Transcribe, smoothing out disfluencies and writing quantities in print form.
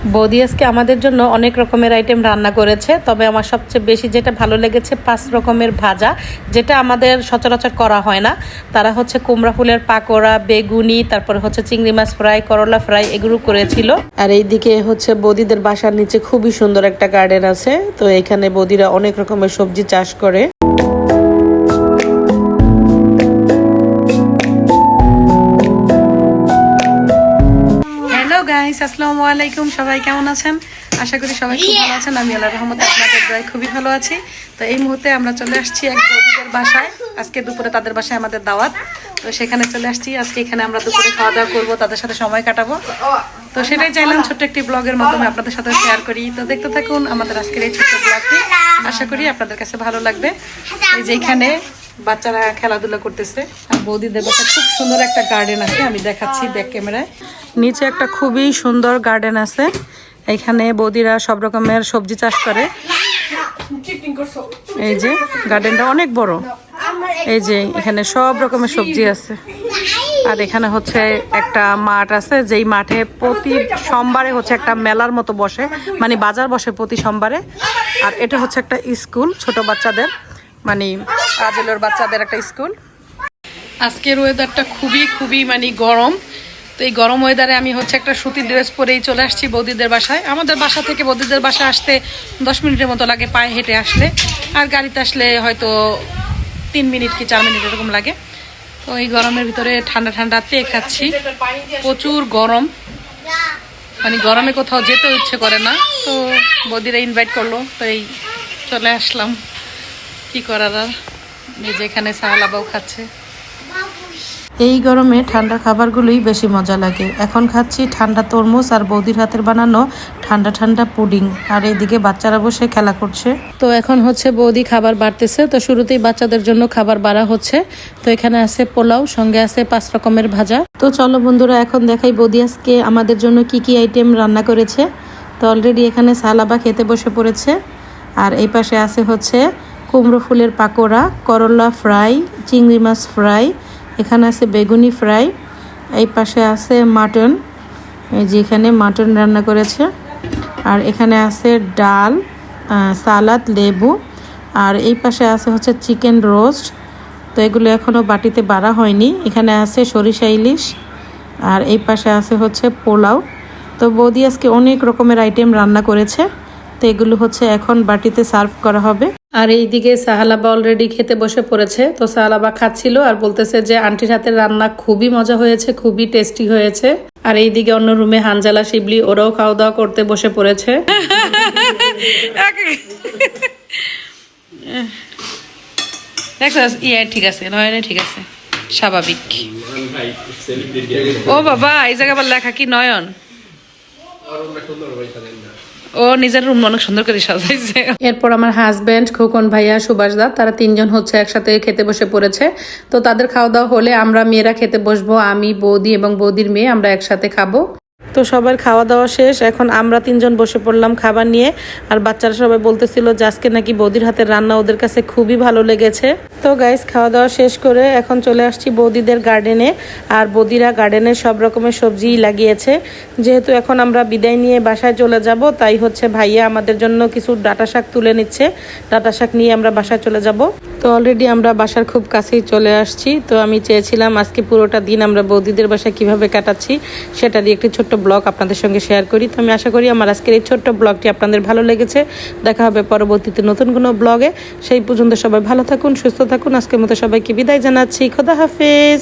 বৌদি আজকে আমাদের জন্য অনেক রকমের আইটেম রান্না করেছে, তবে আমার সবচেয়ে বেশি যেটা ভালো লেগেছে 5 রকমের ভাজা, যেটা আমাদের সচরাচর করা হয় না। তারা হচ্ছে কুমড়া ফুলের পাকোড়া, বেগুনি, তারপরে হচ্ছে চিংড়ি মাছ ফ্রাই, করলা ফ্রাই এগুলো করেছিল। আর এইদিকে হচ্ছে বৌদিদের বাসার নিচে খুবই সুন্দর একটা গার্ডেন আছে, তো এখানে বৌদিরা অনেক রকমের সবজি চাষ করে। আসসালামু আলাইকুম, সবাই কেমন আছেন? আশা করি সবাই খুব ভালো আছেন। আমি আল্লাহর রহমতে আপনাদের দয়ায় খুবই ভালো আছি। তো এই মুহূর্তে আমরা চলে আসছি এক বৌদিদের বাসায়। আজকে দুপুরে তাদের বাসায় আমাদের দাওয়াত, তো সেখানে চলে আসছি। আজকে এখানে আমরা দুপুরে খাওয়া দাওয়া করবো, তাদের সাথে সময় কাটাবো। তো সেটাই চাইলাম ছোট্ট একটি ব্লগের মাধ্যমে আপনাদের সাথে শেয়ার করি। তো দেখতে থাকুন আমাদের আজকের এই ছোট্ট ব্লগটি, আশা করি আপনাদের কাছে ভালো লাগবে। এই যে এখানে বাচ্চারা খেলাধুলা করতেছে, আর বৌদিদের বাসায় খুব সুন্দর একটা গার্ডেন আছে, আমি দেখাচ্ছি ব্যাক ক্যামেরায়। নিচে একটা খুবই সুন্দর গার্ডেন আছে, এখানে বৌদিরা সব রকমের সবজি চাষ করে। এই যে গার্ডেনটা অনেক বড়, এই যে এখানে সব রকমের সবজি আছে। আর এখানে হচ্ছে একটা মাঠ আছে, যেই মাঠে প্রতি সোমবারে হচ্ছে একটা মেলার মতো বসে, মানে বাজার বসে প্রতি সোমবারে। আর এটা হচ্ছে একটা স্কুল, ছোট বাচ্চাদের, মানে কাজের বাচ্চাদের একটা স্কুল। আজকের ওয়েদারটা খুবই মানে গরম। তো এই গরম ওয়েদারে আমি হচ্ছে একটা সুতির ড্রেস পরেই চলে আসছি বৌদিদের বাসায়। আমাদের বাসা থেকে বৌদিদের বাসা আসতে 10 মিনিটের মতো লাগে পায়ে হেঁটে আসলে, আর গাড়িতে আসলে হয়তো 3 মিনিট কি 4 মিনিট এরকম লাগে। তো এই গরমের ভিতরে ঠান্ডা ঠান্ডা পেয়ে খাচ্ছি, প্রচুর গরম, মানে গরমে কোথাও যেতে ইচ্ছে করে না। তো বৌদিরা ইনভাইট করলো, তো এই চলে আসলাম, কি করার আর। এই যে এখানে সাহালাবাও খাচ্ছে। এই গরমে ঠান্ডা খাবারগুলোই বেশি মজা লাগে। এখন খাচ্ছি ঠান্ডা তরমুজ আর বৌদির হাতের বানানো ঠান্ডা ঠান্ডা পুডিং, আর এইদিকে বাচ্চারা বসে খেলা করছে। তো এখন হচ্ছে বৌদি খাবার বাড়তেছে, তো শুরুতেই বাচ্চাদের জন্য খাবার বাড়া হচ্ছে। তো এখানে আছে পোলাও, সঙ্গে আছে 5 রকমের ভাজা। তো চলো বন্ধুরা, এখন দেখাই বৌদি আজকে আমাদের জন্য কি কি আইটেম রান্না করেছে। তো অলরেডি এখানে সালাবা খেতে বসে পড়েছে, আর এই পাশে আছে হচ্ছে কুমড়ো ফুলের পাকোড়া, করলা ফ্রাই, চিংড়ি মাছ ফ্রাই, এখানে আছে বেগুনি ফ্রাই, এই পাশে আছে মাটন, এই যে এখানে মাটন রান্না করেছে। আর এখানে আছে ডাল, সালাদ, লেবু, আর এই পাশে আছে হচ্ছে চিকেন রোস্ট। তো এগুলো এখনও বাটিতে বাড়া হয়নি। এখানে আছে সরিষা ইলিশ, আর এই পাশে আছে হচ্ছে পোলাও। তো বৌদি আজকে অনেক রকমের আইটেম রান্না করেছে, তো এগুলো হচ্ছে এখন বাটিতে সার্ভ করা হবে। আর এইদিকে সাহালাবা অলরেডি খেতে বসে পড়েছে। তো সাহালাবা খাচ্ছিল আর বলতেছে যে আন্টির হাতের রান্না খুবই মজা হয়েছে, খুবই টেস্টি হয়েছে। আর এইদিকে অন্য রুমে হানজালা, শিবলি ওরাও খাওয়া দাওয়া করতে বসে পড়েছে। ঠিক আছে, নয়নে ঠিক আছে, স্বাভাবিক। ও বাবা, এই জায়গা আবার লেখা কি নয়ন? ও নিজের রুম অনেক সুন্দর করে সাজাইছে। এরপর আমার হাজবেন্ড, খোকন ভাইয়া, সুভাষ দা, তারা 3 জন হচ্ছে একসাথে খেতে বসে পড়েছে। তো তাদের খাওয়া দাওয়া হলে আমরা মেয়েরা খেতে বসবো, আমি, বৌদি এবং বৌদির মেয়ে, আমরা একসাথে খাবো। তো সবার খাওয়া দাওয়া শেষ, এখন আমরা 3 জন বসে পড়লাম খাবার নিয়ে। আর বাচ্চারা সবাই বলতেছিল যে আজকে নাকি বৌদির হাতের রান্না ওদের কাছে খুবই ভালো লেগেছে। তো গাইস, খাওয়া দাওয়া শেষ করে এখন চলে আসছি বৌদিদের গার্ডেনে। আর বৌদিরা গার্ডেনে সব রকমের সবজিই লাগিয়েছে। যেহেতু এখন আমরা বিদায় নিয়ে বাসায় চলে যাব, তাই হচ্ছে ভাইয়া আমাদের জন্য কিছু ডাঁটা শাক তুলে নিচ্ছে। ডাঁটা শাক নিয়ে আমরা বাসায় চলে যাব। তো অলরেডি আমরা বাসার খুব কাছেই চলে আসছি। তো আমি চেয়েছিলাম আজকে পুরোটা দিন আমরা বৌদিদের বাসায় কিভাবে কাটাচ্ছি সেটা দিয়ে একটি ছোট্ট ব্লগ আপনাদের সঙ্গে শেয়ার করি। তো আমি আশা করি আমার আজকের এই ছোট্ট ব্লগটি আপনাদের ভালো লেগেছে। দেখা হবে পরবর্তীতে নতুন কোনো ব্লগে। সেই পর্যন্ত সবাই ভালো থাকুন, সুস্থ থাকুন। আজকের মতো সবাইকে বিদায় জানাচ্ছি। খোদা হাফেজ।